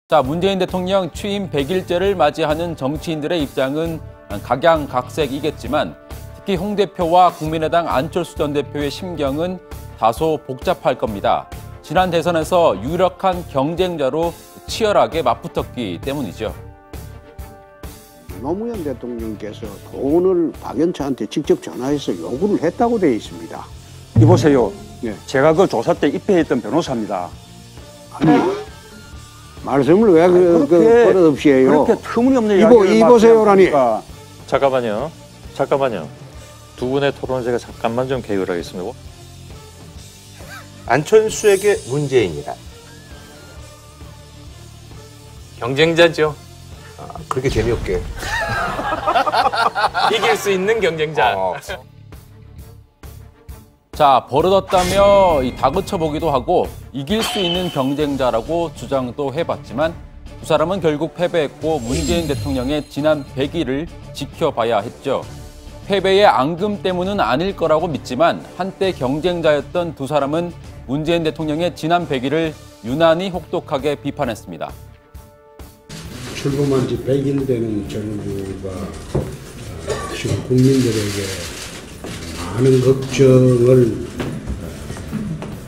자, 문재인 대통령 취임 100일째를 맞이하는 정치인들의 입장은 각양각색이겠지만 특히 홍 대표와 국민의당 안철수 전 대표의 심경은 다소 복잡할 겁니다. 지난 대선에서 유력한 경쟁자로 치열하게 맞붙었기 때문이죠. 노무현 대통령께서 돈을 박연차한테 직접 전화해서 요구를 했다고 되어 있습니다. 이보세요. 네. 제가 그 조사 때 입회했던 변호사입니다. 아니, 말씀을 왜 버릇없이 해요? 그렇게 터무니없는 이야기를 이보세요라니. 잠깐만요. 두 분의 토론을 제가 잠깐만 좀 개요를 하겠습니다. 안철수에게 문재인이란? 경쟁자죠. 그렇게 재미없게. 이길 수 있는 경쟁자. 자, 버릇없다며 다그쳐보기도 하고 이길 수 있는 경쟁자라고 주장도 해봤지만 두 사람은 결국 패배했고 문재인 대통령의 지난 100일을 지켜봐야 했죠. 패배의 앙금 때문은 아닐 거라고 믿지만 한때 경쟁자였던 두 사람은 문재인 대통령의 지난 100일을 유난히 혹독하게 비판했습니다. 출범한 지 100일 되는 정부가 지금 국민들에게 많은 걱정을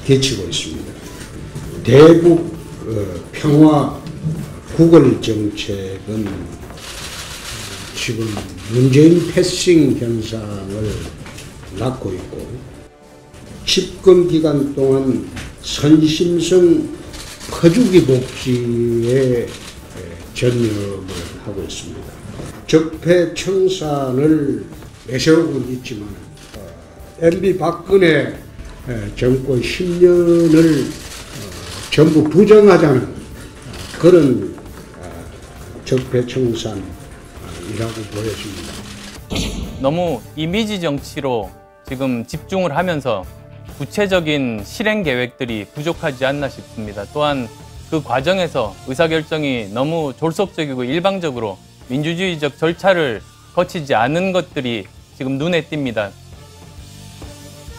끼치고 있습니다. 대북 평화 구걸 정책은 지금 문재인 패싱 현상을 낳고 있고 집권 기간 동안 선심성 퍼주기 복지에 전념을 하고 있습니다. 적폐청산을 내세우고는 있지만 MB 박근혜 정권 10년을 전부 부정하자는 그런 적폐청산이라고 보여집니다. 너무 이미지 정치로 지금 집중을 하면서 구체적인 실행 계획들이 부족하지 않나 싶습니다. 또한 그 과정에서 의사결정이 너무 졸속적이고 일방적으로 민주주의적 절차를 거치지 않은 것들이 지금 눈에 띕니다.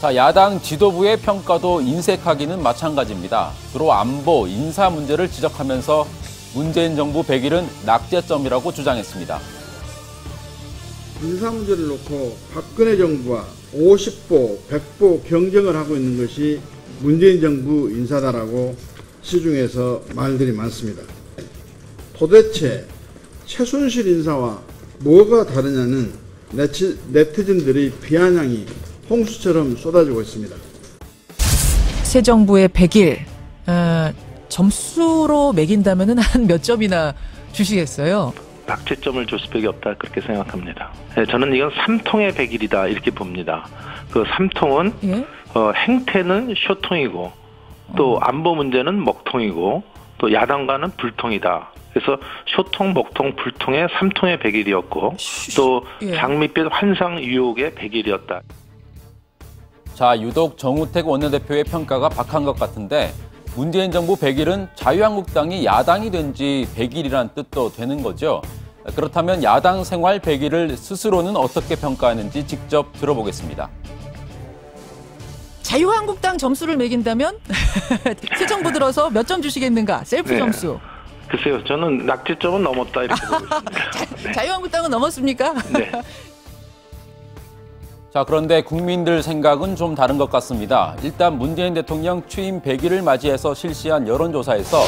자, 야당 지도부의 평가도 인색하기는 마찬가지입니다. 주로 안보, 인사 문제를 지적하면서 문재인 정부 100일은 낙제점이라고 주장했습니다. 인사 문제를 놓고 박근혜 정부와 50보, 100보 경쟁을 하고 있는 것이 문재인 정부 인사다라고 시중에서 말들이 많습니다. 도대체 최순실 인사와 뭐가 다르냐는 네티즌들의 비아냥이 홍수처럼 쏟아지고 있습니다. 새 정부의 100일 점수로 매긴다면 한 몇 점이나 주시겠어요? 낙제점을 줄 수밖에 없다 그렇게 생각합니다. 저는 이건 3통의 100일이다 이렇게 봅니다. 그 3통은 예? 행태는 쇼통이고 또 안보 문제는 먹통이고 또 야당과는 불통이다. 그래서 쇼통, 먹통, 불통의 3통의 100일이었고 또 장밋빛 환상 유혹의 100일이었다. 자, 유독 정우택 원내대표의 평가가 박한 것 같은데 문재인 정부 100일은 자유한국당이 야당이 된 지 100일이란 뜻도 되는 거죠. 그렇다면 야당 생활 100일을 스스로는 어떻게 평가하는지 직접 들어보겠습니다. 자유한국당 점수를 매긴다면 새 정부 들어서 몇 점 주시겠는가? 셀프 점수. 글쎄요. 저는 낙제점은 넘었다 이렇게 보고 있습니다. 자유한국당은 넘었습니까? 네. 자, 그런데 국민들 생각은 좀 다른 것 같습니다. 일단 문재인 대통령 취임 100일을 맞이해서 실시한 여론조사에서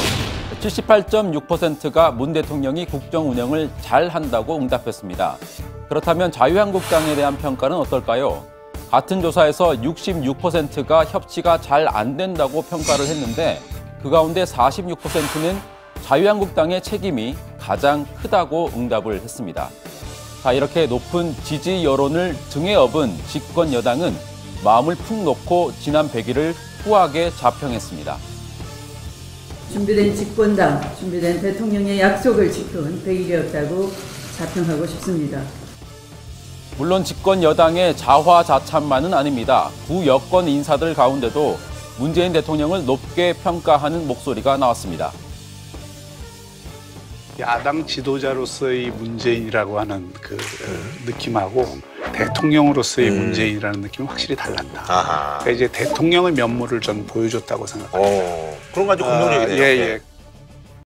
78.6%가 문 대통령이 국정 운영을 잘한다고 응답했습니다. 그렇다면 자유한국당에 대한 평가는 어떨까요? 같은 조사에서 66%가 협치가 잘 안 된다고 평가를 했는데 그 가운데 46%는 자유한국당의 책임이 가장 크다고 응답을 했습니다. 자, 이렇게 높은 지지 여론을 등에 업은 집권 여당은 마음을 푹 놓고 지난 100일을 후하게 자평했습니다. 준비된 집권당, 준비된 대통령의 약속을 지킨 100일이었다고 자평하고 싶습니다. 물론 집권 여당의 자화자찬만은 아닙니다. 구여권 인사들 가운데도 문재인 대통령을 높게 평가하는 목소리가 나왔습니다. 야당 지도자로서의 문재인이라고 하는 그 느낌하고 대통령으로서의 문재인이라는 느낌은 확실히 달랐다. 그러니까 이제 대통령의 면모를 좀 보여줬다고 생각합니다. 그런 거 아주 긍정적이네요. 예.